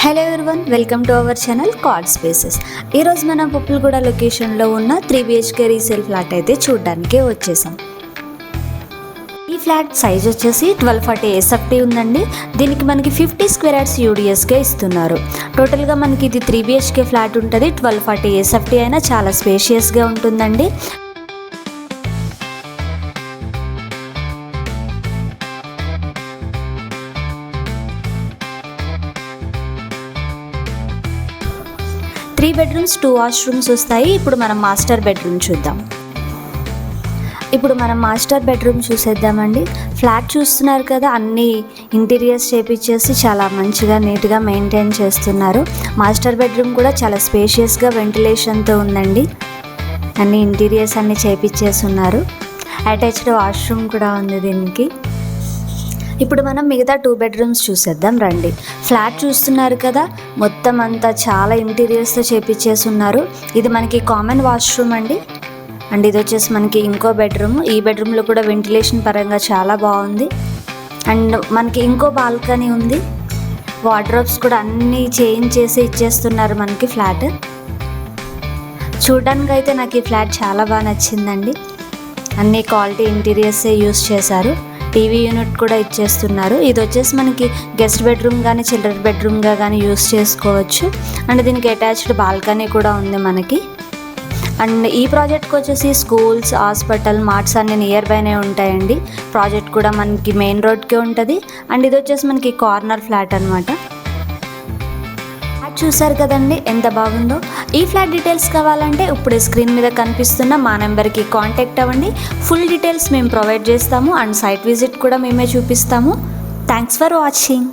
Hello everyone, welcome to our channel card spaces. ఈరోజు మనం పుప్పులగూడ లొకేషన్లో ఉన్న 3 BHK రీసేల్ ఫ్లాట్ అయితే చూడడానికి వచ్చేసాం. ఈ ఫ్లాట్ సైజ్ వచ్చేసి 1240 SFT ఉందండి. దీనికి మనకి 50 స్క్వేర్ యార్డ్స్ UDSగా ఇస్తున్నారు. టోటల్గా మనకి ఇది 3 BHK ఫ్లాట్ ఉంటుంది. 1240 SFT అయినా చాలా స్పేషియస్గా ఉంటుందండి. త్రీ బెడ్రూమ్స్ 2 వాష్రూమ్స్ వస్తాయి. ఇప్పుడు మనం మాస్టర్ బెడ్రూమ్ చూద్దాం. చూసేద్దామండి. ఫ్లాట్ చూస్తున్నారు కదా, అన్ని ఇంటీరియర్స్ చేపించేసి చాలా మంచిగా నీట్గా మెయింటైన్ చేస్తున్నారు. మాస్టర్ బెడ్రూమ్ కూడా చాలా స్పేషియస్గా వెంటిలేషన్తో ఉందండి. అన్ని ఇంటీరియర్స్ అన్నీ చేపించేస్తున్నారు. అటాచ్డ్ వాష్రూమ్ కూడా ఉంది దీనికి. ఇప్పుడు మనం మిగతా 2 బెడ్రూమ్స్ చూసేద్దాం రండి. ఫ్లాట్ చూస్తున్నారు కదా, మొత్తం అంతా చాలా ఇంటీరియర్స్తో చేపించేసి ఉన్నారు. ఇది మనకి కామన్ వాష్రూమ్ అండి. అండ్ ఇది వచ్చేసి మనకి ఇంకో బెడ్రూమ్. ఈ బెడ్రూమ్లో కూడా వెంటిలేషన్ పరంగా చాలా బాగుంది. అండ్ మనకి ఇంకో బాల్కనీ ఉంది. వార్డ్రోబ్స్ కూడా అన్నీ చేంజ్ చేసి ఇచ్చేస్తున్నారు మనకి ఫ్లాట్. చూడడానికి అయితే నాకు ఈ ఫ్లాట్ చాలా బాగా నచ్చిందండి. అన్ని క్వాలిటీ ఇంటీరియర్సే యూస్ చేశారు. టీవీ యూనిట్ కూడా ఇచ్చేస్తున్నారు. ఇది వచ్చేసి మనకి గెస్ట్ బెడ్రూమ్ కానీ చిల్డ్రన్ బెడ్రూమ్గా కానీ యూస్ చేసుకోవచ్చు. అండ్ దీనికి అటాచ్డ్ బాల్కనీ కూడా ఉంది మనకి. అండ్ ఈ ప్రాజెక్ట్కి వచ్చేసి స్కూల్స్, హాస్పిటల్, మార్ట్స్ అన్నీ నియర్ బైనే ఉంటాయండి. ప్రాజెక్ట్ కూడా మనకి మెయిన్ రోడ్కే ఉంటుంది. అండ్ ఇది వచ్చేసి మనకి కార్నర్ ఫ్లాట్ అనమాట. చూసారు కదండి ఎంత బాగుందో. ఈ ఫ్లాట్ డీటెయిల్స్ కావాలంటే ఇప్పుడు స్క్రీన్ మీద కనిపిస్తున్న మా నెంబర్కి కాంటాక్ట్ అవ్వండి. ఫుల్ డీటెయిల్స్ మేము ప్రొవైడ్ చేస్తాము. అండ్ సైట్ విజిట్ కూడా మేమే చూపిస్తాము. Thanks for watching.